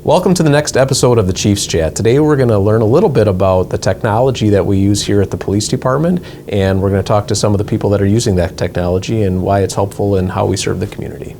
Welcome to the next episode of the Chiefs Chat. Today we're going to learn a little bit about the technology that we use here at the police department, and we're going to talk to some of the people that are using that technology and why it's helpful and how we serve the community.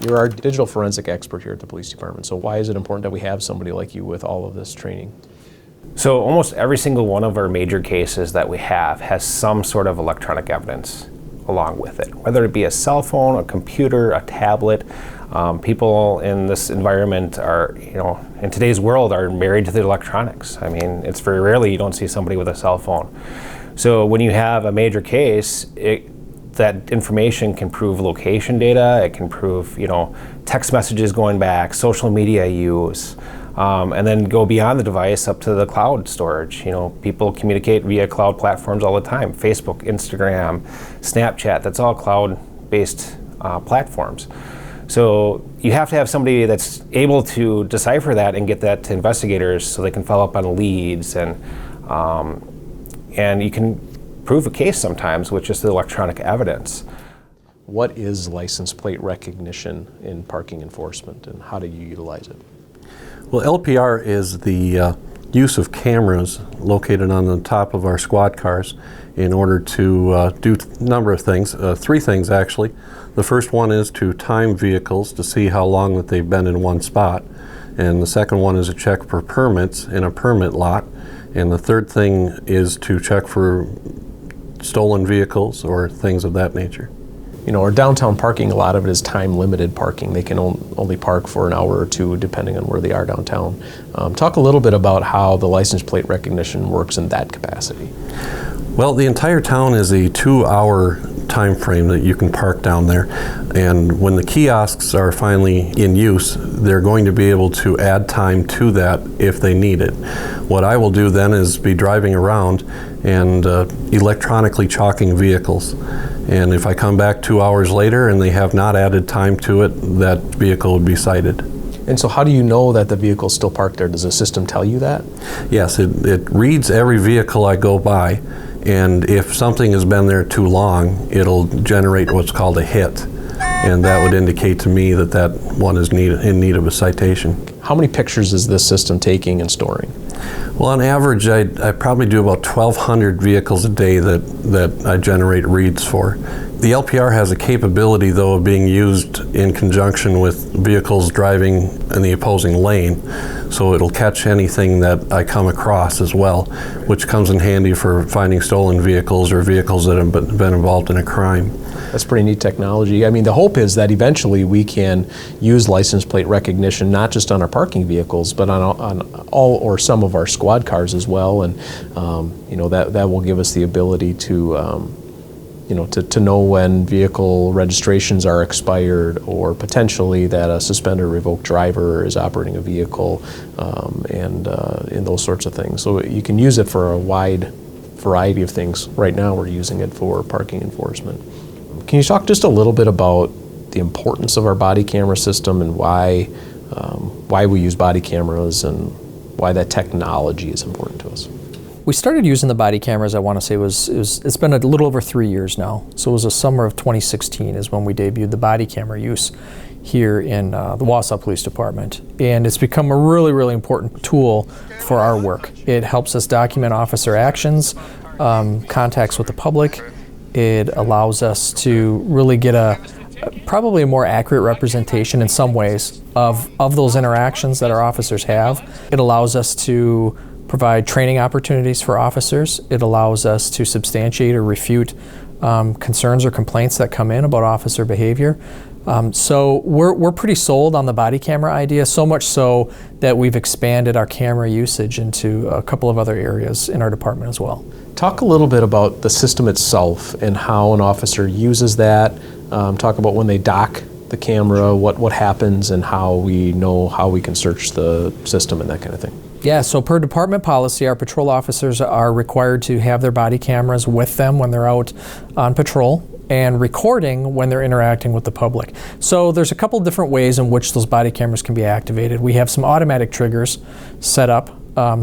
You're our digital forensic expert here at the police department, so why is it important that we have somebody like you with all of this training? So almost every single one of our major cases that we have has some sort of electronic evidence along with it, whether it be a cell phone, a computer, a tablet. People in this environment are, in today's world are married to the electronics. I mean, it's very rarely you don't see somebody with a cell phone. So when you have a major case, that information can prove location data, it can prove, text messages going back, social media use, and then go beyond the device up to the cloud storage. People communicate via cloud platforms all the time, Facebook, Instagram, Snapchat, that's all cloud-based platforms. So you have to have somebody that's able to decipher that and get that to investigators so they can follow up on leads, and you can prove a case sometimes with just the electronic evidence. What is license plate recognition in parking enforcement, and how do you utilize it? Well, LPR is the use of cameras located on the top of our squad cars in order to do a number of things, three things actually. The first one is to time vehicles to see how long that they've been in one spot, and the second one is to check for permits in a permit lot, and the third thing is to check for stolen vehicles or things of that nature. Our downtown parking, a lot of it is time-limited parking. They can only park for an hour or two depending on where they are downtown. Talk a little bit about how the license plate recognition works in that capacity. Well, the entire town is a 2-hour time frame that you can park down there, and when the kiosks are finally in use, they're going to be able to add time to that if they need it. What I will do then is be driving around and electronically chalking vehicles, and if I come back 2 hours later and they have not added time to it, that vehicle would be cited. And so how do you know that the vehicle's still parked there? Does the system tell you that? Yes, it reads every vehicle I go by, and if something has been there too long, it'll generate what's called a hit, and that would indicate to me that that one is in need of a citation. How many pictures is this system taking and storing? Well, on average, I probably do about 1,200 vehicles a day that I generate reads for. The LPR has a capability, though, of being used in conjunction with vehicles driving in the opposing lane, so it'll catch anything that I come across as well, which comes in handy for finding stolen vehicles or vehicles that have been involved in a crime. That's pretty neat technology. I mean, the hope is that eventually we can use license plate recognition not just on our parking vehicles, but on all or some of our squad cars as well, and that will give us the ability to to know when vehicle registrations are expired, or potentially that a suspended or revoked driver is operating a vehicle, and those sorts of things. So you can use it for a wide variety of things. Right now we're using it for parking enforcement. Can you talk just a little bit about the importance of our body camera system and why we use body cameras and why that technology is important to us? We started using the body cameras, I want to say, it's been a little over 3 years now. So it was the summer of 2016 is when we debuted the body camera use here in the Wausau Police Department. And it's become a really, really important tool for our work. It helps us document officer actions, contacts with the public. It allows us to really get probably a more accurate representation in some ways of those interactions that our officers have. It allows us to provide training opportunities for officers. It allows us to substantiate or refute concerns or complaints that come in about officer behavior. So we're pretty sold on the body camera idea, so much so that we've expanded our camera usage into a couple of other areas in our department as well. Talk a little bit about the system itself and how an officer uses that. Talk about when they dock the camera, what happens, and how we know how we can search the system and that kind of thing. Yeah, so per department policy, our patrol officers are required to have their body cameras with them when they're out on patrol. and recording when they're interacting with the public. So there's a couple different ways in which those body cameras can be activated. We have some automatic triggers set up.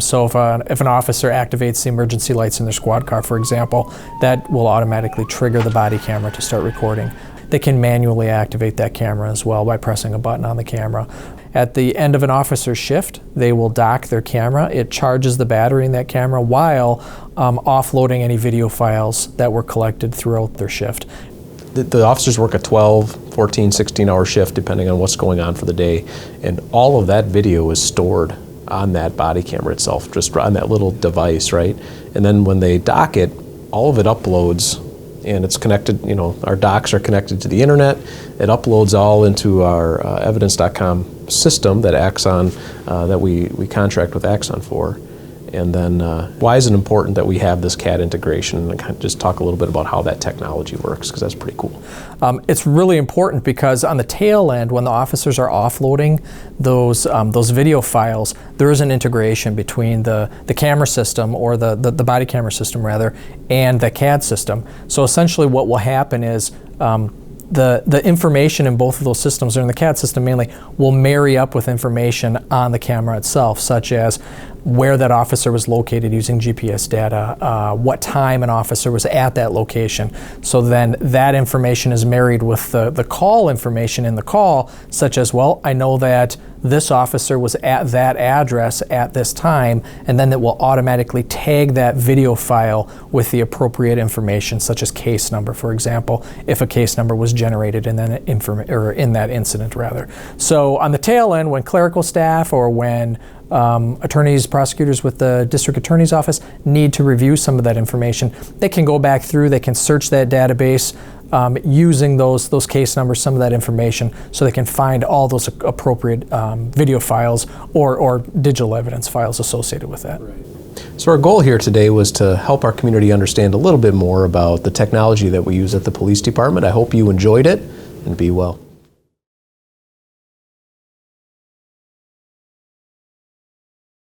So if an officer activates the emergency lights in their squad car, for example, that will automatically trigger the body camera to start recording. They can manually activate that camera as well by pressing a button on the camera. At the end of an officer's shift, they will dock their camera. It charges the battery in that camera while offloading any video files that were collected throughout their shift. The officers work a 12, 14, 16-hour shift depending on what's going on for the day, and all of that video is stored on that body camera itself, just on that little device, right? And then when they dock it, all of it uploads, and it's connected, you know, our docks are connected to the internet. It uploads all into our evidence.com system that Axon, that we contract with Axon for. And then why is it important that we have this CAD integration? And kind of just talk a little bit about how that technology works, because that's pretty cool. It's really important because on the tail end, when the officers are offloading those video files, there is an integration between the camera system, or the body camera system rather, and the CAD system. So essentially what will happen is the information in both of those systems, or in the CAD system mainly, will marry up with information on the camera itself, such as where that officer was located using GPS data, what time an officer was at that location. So then that information is married with the call information in the call, such as, well, I know that this officer was at that address at this time, and then it will automatically tag that video file with the appropriate information, such as case number, for example, if a case number was generated in that incident rather. So on the tail end, when clerical staff or when attorneys, prosecutors with the district attorney's office need to review some of that information, they can go back through, they can search that database using those case numbers, some of that information, so they can find all those appropriate video files or digital evidence files associated with that. Right. So our goal here today was to help our community understand a little bit more about the technology that we use at the police department. I hope you enjoyed it, and be well.